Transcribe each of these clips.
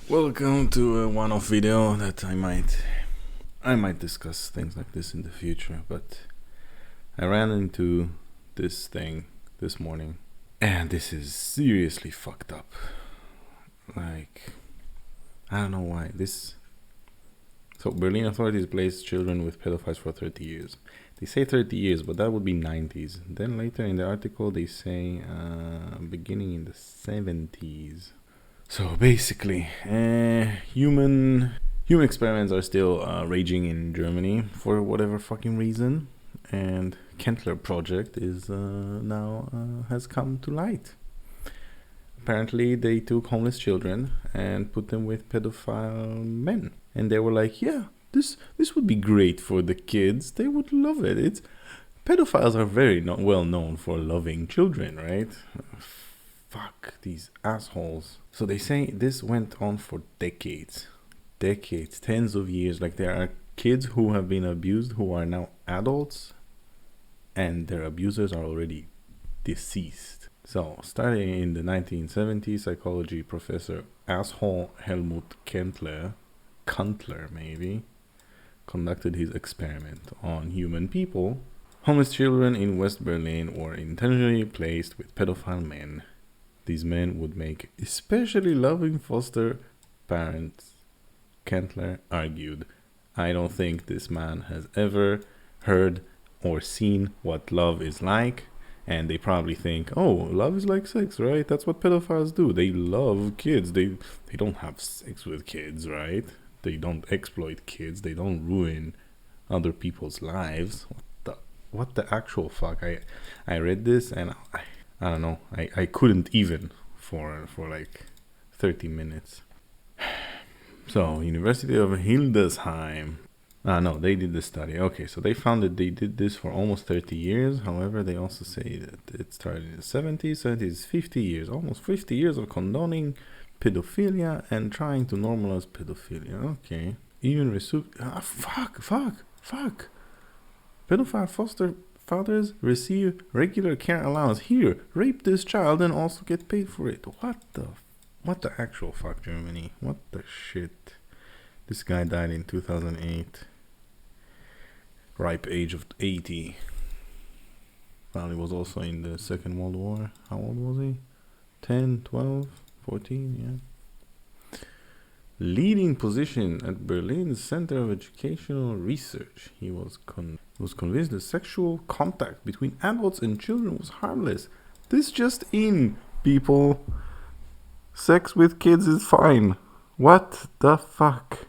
Welcome to a one-off video that I might discuss things like this in the future, but I ran into this thing this morning and this is seriously fucked up. Like, I don't know why so Berlin authorities placed children with pedophiles for 30 years. They say 30 years, but that would be 90s. Then later in the article they say beginning in the 70s. So basically, human experiments are still raging in Germany for whatever fucking reason, and Kentler project is now has come to light. Apparently, they took homeless children and put them with pedophile men, and they were like, "Yeah, this would be great for the kids. They would love it. Pedophiles are very well known for loving children, right?" Fuck these assholes. So they say this went on for decades, tens of years. Like, there are kids who have been abused who are now adults and their abusers are already deceased. So starting in the 1970s, psychology professor asshole Helmut Kentler maybe, conducted his experiment on human people. Homeless children in West Berlin were intentionally placed with pedophile men. These men would make especially loving foster parents, Kentler argued. I don't think this man has ever heard or seen what love is like, and they probably think, oh, love is like sex, right? That's what pedophiles do. They love kids. They don't have sex with kids, right? They don't exploit kids. They don't ruin other people's lives. What the actual fuck? I read this and I don't know. I couldn't even for like 30 minutes. So, University of Hildesheim. No, they did the study. Okay, so they found that they did this for almost 30 years. However, they also say that it started in the 70s. So it is 50 years, almost 50 years of condoning pedophilia and trying to normalize pedophilia. Okay. Even fuck. Pedophile foster fathers receive regular care allowance. Here, rape this child and also get paid for it. What the actual fuck, Germany? What the shit? This guy died in 2008. Ripe age of 80. Well, he was also in the Second World War. How old was he? 10, 12, 14, yeah. Leading position at Berlin's Center of Educational Research. He was convinced that sexual contact between adults and children was harmless. This just in, people. Sex with kids is fine. What the fuck?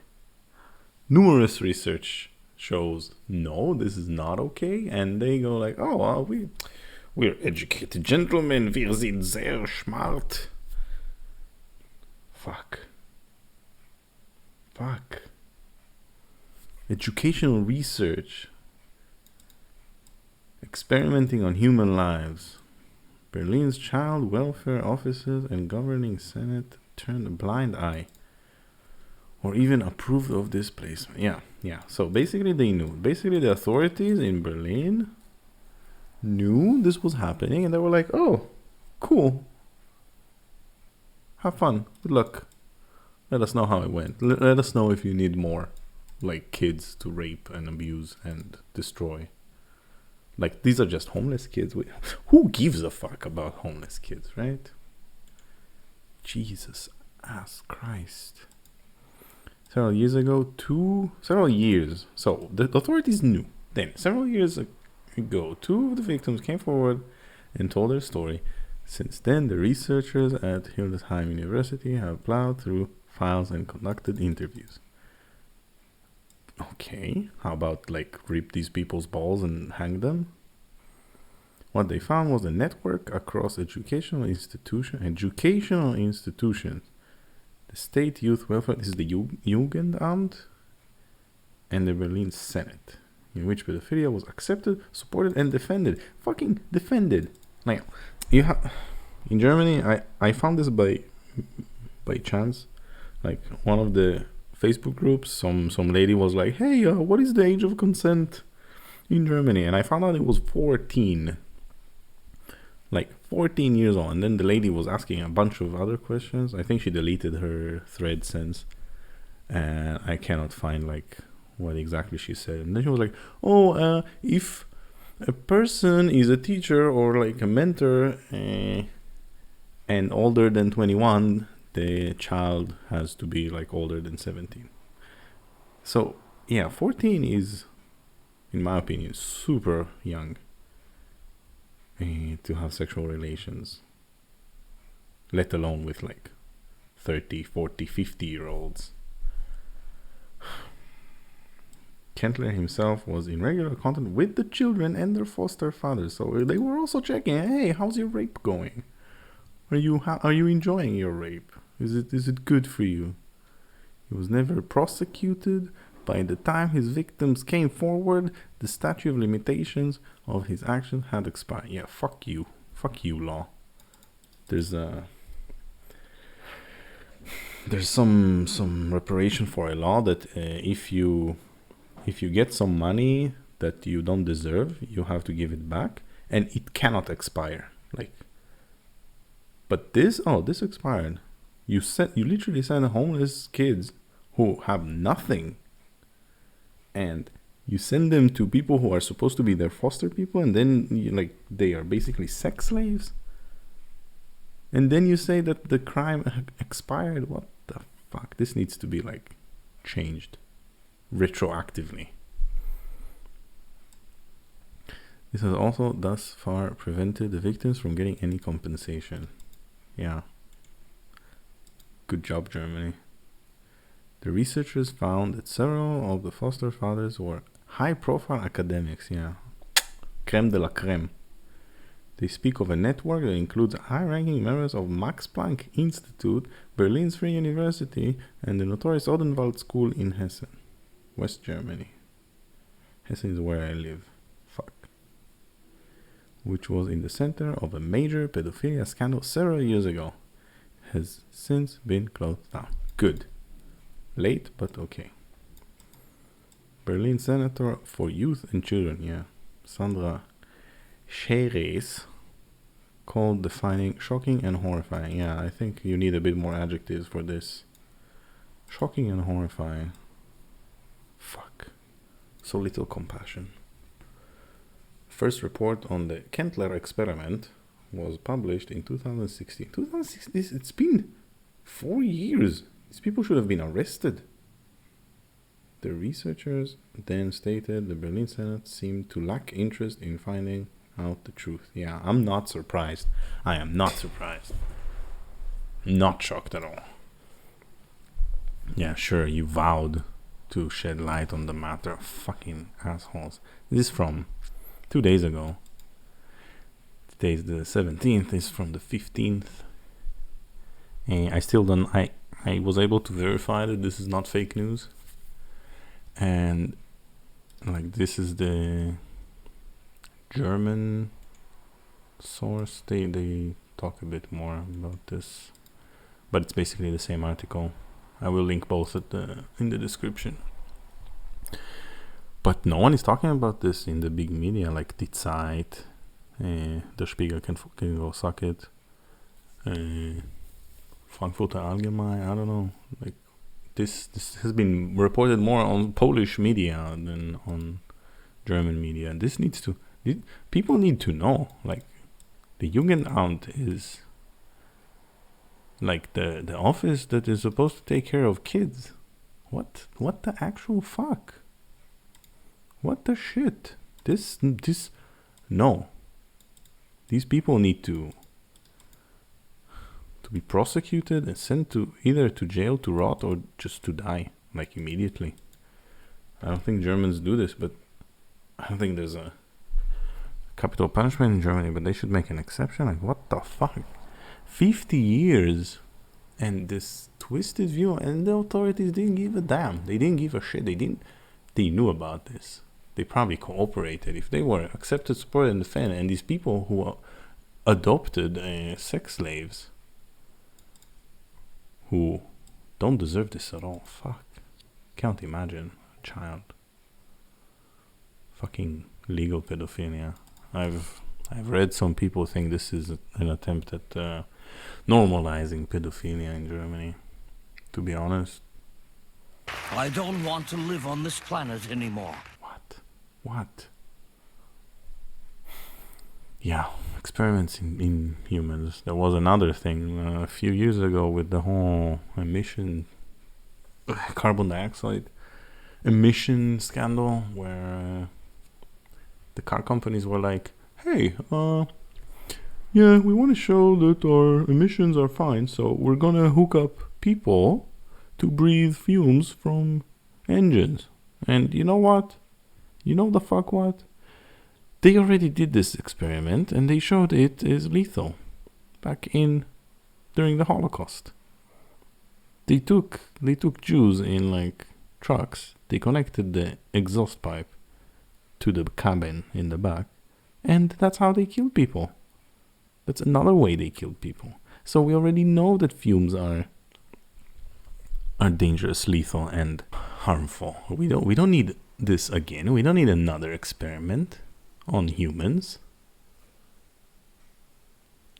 Numerous research shows no, this is not okay, and they go like, oh, well, we're educated gentlemen. Wir sind sehr smart. Fuck. Educational research. Experimenting on human lives. Berlin's child welfare officers and governing senate turned a blind eye. Or even approved of this placement. Yeah. So basically they knew. Basically the authorities in Berlin knew this was happening and they were like, oh, cool. Have fun. Good luck. Let us know how it went. Let us know if you need more, like, kids to rape and abuse and destroy. Like, these are just homeless kids. Who gives a fuck about homeless kids, right? Jesus ass Christ. Several years. So the authorities knew. Then, several years ago, two of the victims came forward and told their story. Since then, the researchers at Hildesheim University have plowed through files and conducted interviews. Okay, how about, like, rip these people's balls and hang them? What they found was a network across educational institutions. The State Youth Welfare, this is the Jugendamt, and the Berlin Senate, in which pedophilia was accepted, supported, and defended. Fucking defended. Like, in Germany, I found this by chance. Like, one of the Facebook groups, some lady was like, hey, what is the age of consent in Germany? And I found out it was 14. Like 14 years old. And then the lady was asking a bunch of other questions. I think she deleted her thread since. And I cannot find like what exactly she said. And then she was like, if a person is a teacher or like a mentor and older than 21, the child has to be like older than 17. So yeah, 14 is, in my opinion, super young to have sexual relations, let alone with like 30, 40, 50-year-olds. Kentler himself was in regular contact with the children and their foster fathers, so they were also checking, hey, how's your rape going? Are you enjoying your rape? Is it good for you? He was never prosecuted. By the time his victims came forward, the statute of limitations of his action had expired. Yeah, fuck you, law. There's some reparation for a law that if you get some money that you don't deserve, you have to give it back, and it cannot expire. Like, but this expired. You literally send homeless kids who have nothing, and you send them to people who are supposed to be their foster people, and then they are basically sex slaves. And then you say that the crime expired. What the fuck? This needs to be like changed retroactively. This has also thus far prevented the victims from getting any compensation. Yeah. Good job, Germany. The researchers found that several of the foster fathers were high-profile academics. Yeah. Creme de la creme. They speak of a network that includes high-ranking members of Max Planck Institute, Berlin's Free University, and the notorious Odenwald School in Hessen, West Germany. Hessen is where I live. Fuck. Which was in the center of a major pedophilia scandal several years ago. Has since been closed down. Good. Late, but okay. Berlin Senator for Youth and Children, yeah. Sandra Scheres called the finding shocking and horrifying. Yeah, I think you need a bit more adjectives for this. Shocking and horrifying. Fuck. So little compassion. First report on the Kentler experiment was published in 2016. 2016, it's been 4 years. These people should have been arrested. The researchers then stated the Berlin Senate seemed to lack interest in finding out the truth. Yeah, I'm not surprised. I am not surprised. Not shocked at all. Yeah, sure, you vowed to shed light on the matter. Fucking assholes. This is from 2 days ago. Today's the 17th. This is from the 15th. And I still don't... I was able to verify that this is not fake news. And like this is the German source. They talk a bit more about this, but it's basically the same article. I will link both in the description. But no one is talking about this in the big media like Die Zeit, Der Spiegel can go suck it, Frankfurter Allgemein. I don't know. Like this has been reported more on Polish media than on German media. This needs to. People need to know. Like the Jugendamt is like the office that is supposed to take care of kids. What the actual fuck? What the shit? This no. These people need to be prosecuted and sent to either to jail to rot or just to die, like immediately. I don't think Germans do this, but I don't think there's a capital punishment in Germany, but they should make an exception. Like, what the fuck? 50 years and this twisted view, and the authorities didn't give a damn. They didn't give a shit. They knew about this. They probably cooperated. If they were accepted, supported, and defended, and these people who adopted sex slaves who don't deserve this at all. Fuck. Can't imagine a child. Fucking legal pedophilia. I've I've read some people think this is an attempt at normalizing pedophilia in Germany. To be honest. I don't want to live on this planet anymore. What? Yeah, experiments in humans. There was another thing a few years ago with the whole carbon dioxide emission scandal, where the car companies were like, hey, yeah, we want to show that our emissions are fine, so we're gonna hook up people to breathe fumes from engines. And you know what? You know the fuck what? They already did this experiment and they showed it is lethal during the Holocaust. They took Jews in like trucks, they connected the exhaust pipe to the cabin in the back, and that's how they killed people. That's another way they killed people. So we already know that fumes are dangerous, lethal, and harmful. We don't need this again. We don't need another experiment on humans.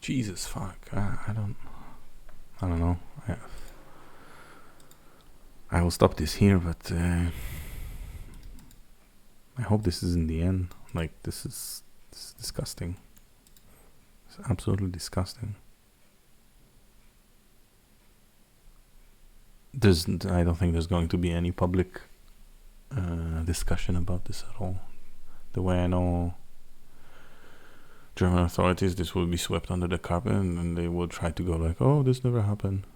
Jesus fuck. I don't know. I will stop this here, but I hope this isn't the end. Like, this is disgusting. It's absolutely disgusting. I don't think there's going to be any public discussion about this at all. The way I know German authorities, this will be swept under the carpet, and they will try to go like, oh, this never happened.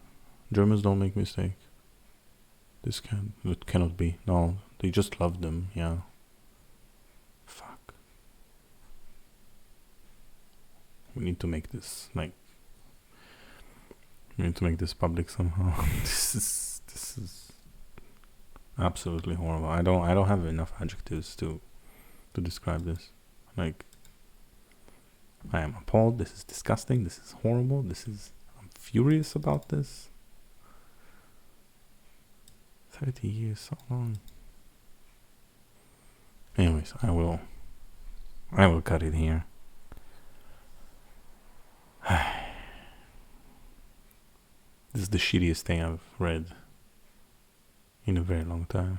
Germans don't make mistakes. It cannot be. No, they just love them, yeah. Fuck. We need to make this, we need to make this public somehow. This is absolutely horrible. I don't have enough adjectives to describe this. Like, I am appalled. This is disgusting. This is horrible. I'm furious about this. 30 years, so long. Anyways, I will cut it here. This is the shittiest thing I've read in a very long time.